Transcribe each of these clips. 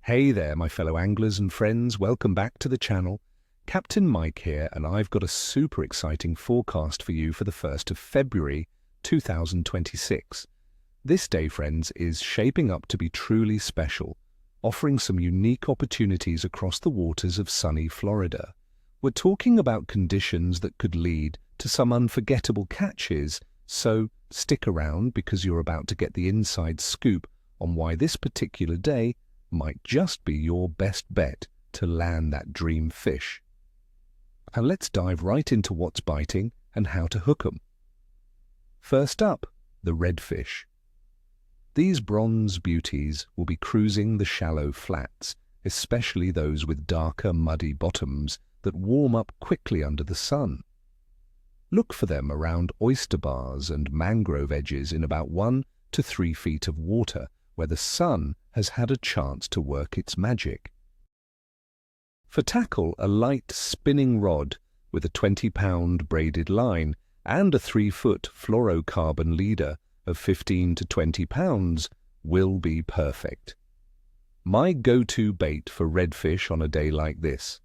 Hey there, my fellow anglers and friends. Welcome back to the channel. Captain Mike here, and I've got a super exciting forecast for you for the 1st of February 2026. This day, friends, is shaping up to be truly special, offering some unique opportunities across the waters of sunny Florida. We're talking about conditions that could lead to some unforgettable catches, so stick around because you're about to get the inside scoop on why this particular day might just be your best bet to land that dream fish. And let's dive right into what's biting and how to hook 'em. First up, the redfish. These bronze beauties will be cruising the shallow flats, especially those with darker, muddy bottoms that warm up quickly under the sun. Look for them around oyster bars and mangrove edges in about 1 to 3 feet of water, where the sun has had a chance to work its magic. For tackle, a light spinning rod with a 20-pound braided line and a 3-foot fluorocarbon leader of 15 to 20 pounds will be perfect. My go-to bait for redfish on a day like this: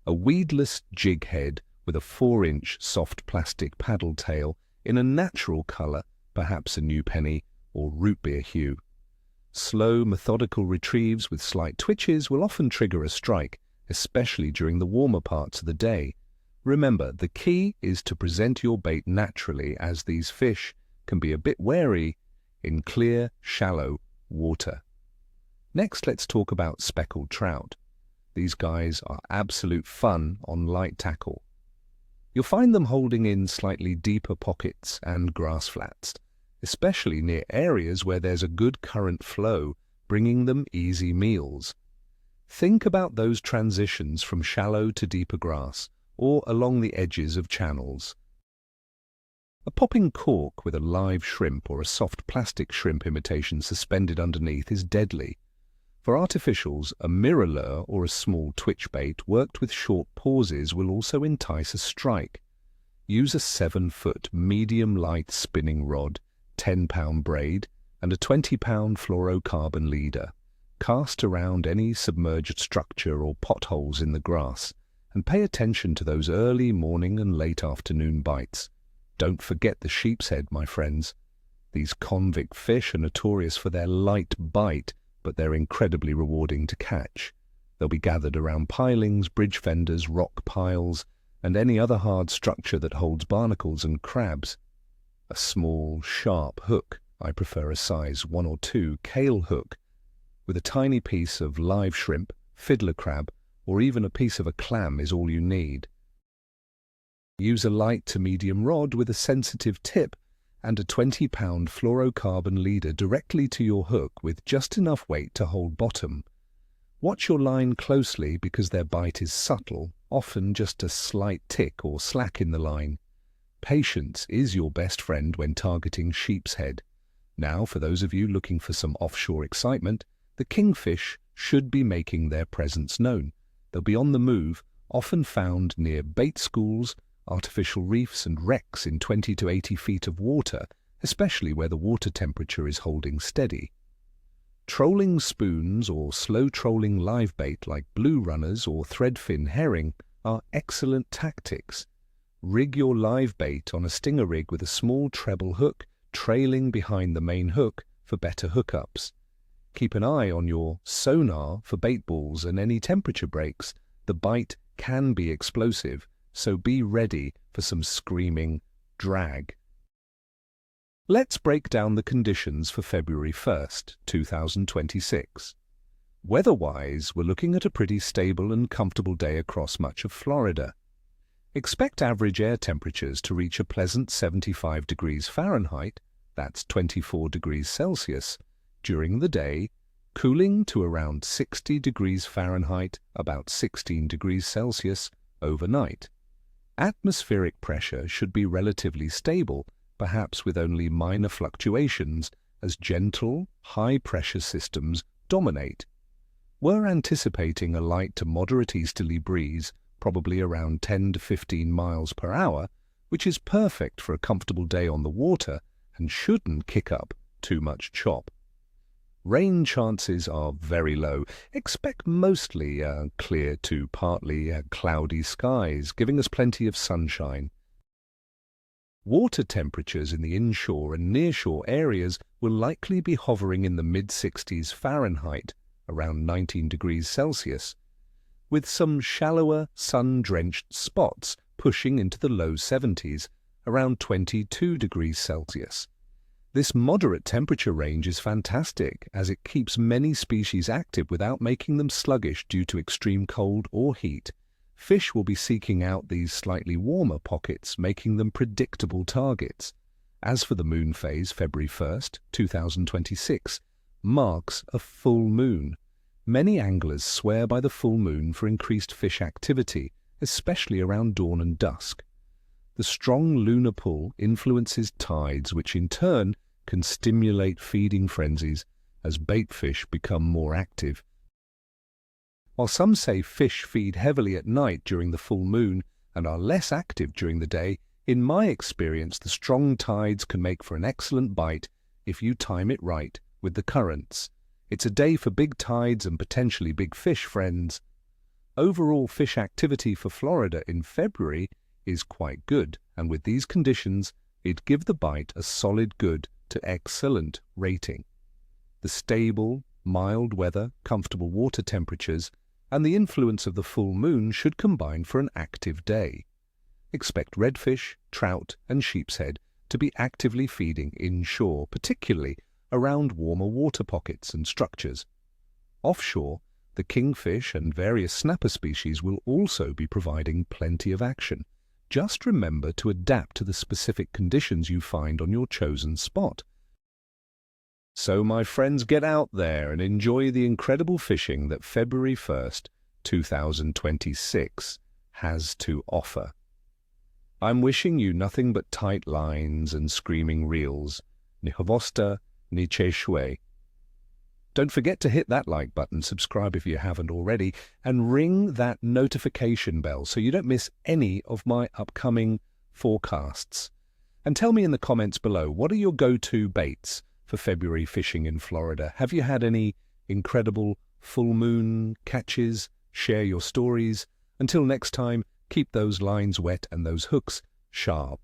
a weedless jig head with a 4-inch soft plastic paddle tail in a natural colour, perhaps a new penny or root beer hue. Slow, methodical retrieves with slight twitches will often trigger a strike, especially during the warmer parts of the day. Remember, the key is to present your bait naturally, as these fish can be a bit wary in clear, shallow water. Next, let's talk about speckled trout. These guys are absolute fun on light tackle. You'll find them holding in slightly deeper pockets and grass flats, especially near areas where there's a good current flow, bringing them easy meals. Think about those transitions from shallow to deeper grass, or along the edges of channels. A popping cork with a live shrimp or a soft plastic shrimp imitation suspended underneath is deadly. For artificials, a mirror lure or a small twitch bait worked with short pauses will also entice a strike. Use a 7-foot medium-light spinning rod, 10-pound braid, and a 20-pound fluorocarbon leader. Cast around any submerged structure or potholes in the grass, and pay attention to those early morning and late afternoon bites. Don't forget the sheepshead, my friends. These convict fish are notorious for their light bite, but they're incredibly rewarding to catch. They'll be gathered around pilings, bridge fenders, rock piles, and any other hard structure that holds barnacles and crabs. A small, sharp hook, I prefer a size 1 or 2 kale hook, with a tiny piece of live shrimp, fiddler crab, or even a piece of a clam is all you need. Use a light to medium rod with a sensitive tip and a 20-pound fluorocarbon leader directly to your hook with just enough weight to hold bottom. Watch your line closely because their bite is subtle, often just a slight tick or slack in the line. Patience is your best friend when targeting sheepshead. Now, for those of you looking for some offshore excitement, the kingfish should be making their presence known. They'll be on the move, often found near bait schools, artificial reefs and wrecks in 20 to 80 feet of water, especially where the water temperature is holding steady. Trolling spoons or slow trolling live bait like blue runners or threadfin herring are excellent tactics. Rig your live bait on a stinger rig with a small treble hook trailing behind the main hook for better hookups. Keep an eye on your sonar for bait balls and any temperature breaks. The bite can be explosive, so be ready for some screaming drag. Let's break down the conditions for February 1st, 2026. Weather-wise, we're looking at a pretty stable and comfortable day across much of Florida. Expect average air temperatures to reach a pleasant 75 degrees Fahrenheit, that's 24 degrees Celsius, during the day, cooling to around 60 degrees Fahrenheit, about 16 degrees Celsius, overnight. Atmospheric pressure should be relatively stable, perhaps with only minor fluctuations, as gentle, high-pressure systems dominate. We're anticipating a light to moderate easterly breeze, probably around 10 to 15 miles per hour, which is perfect for a comfortable day on the water and shouldn't kick up too much chop. Rain chances are very low. Expect mostly clear to partly cloudy skies, giving us plenty of sunshine. Water temperatures in the inshore and nearshore areas will likely be hovering in the mid-60s Fahrenheit, around 19 degrees Celsius, with some shallower, sun-drenched spots pushing into the low 70s, around 22 degrees Celsius. This moderate temperature range is fantastic, as it keeps many species active without making them sluggish due to extreme cold or heat. Fish will be seeking out these slightly warmer pockets, making them predictable targets. As for the moon phase, February 1st, 2026, marks a full moon. Many anglers swear by the full moon for increased fish activity, especially around dawn and dusk. The strong lunar pull influences tides, which in turn can stimulate feeding frenzies as bait fish become more active. While some say fish feed heavily at night during the full moon and are less active during the day, in my experience the strong tides can make for an excellent bite if you time it right with the currents. It's a day for big tides and potentially big fish, friends. Overall fish activity for Florida in February is quite good, and with these conditions, it'd give the bite a solid good to excellent rating. The stable, mild weather, comfortable water temperatures, and the influence of the full moon should combine for an active day. Expect redfish, trout, and sheepshead to be actively feeding inshore, particularly around warmer water pockets and structures. Offshore, the kingfish and various snapper species will also be providing plenty of action. Just remember to adapt to the specific conditions you find on your chosen spot. So, my friends, get out there and enjoy the incredible fishing that February 1st, 2026 has to offer. I'm wishing you nothing but tight lines and screaming reels. Ni chavosta, ni che shwe. Don't forget to hit that like button, subscribe if you haven't already, and ring that notification bell so you don't miss any of my upcoming forecasts. And tell me in the comments below, what are your go-to baits for February fishing in Florida? Have you had any incredible full moon catches? Share your stories. Until next time, keep those lines wet and those hooks sharp.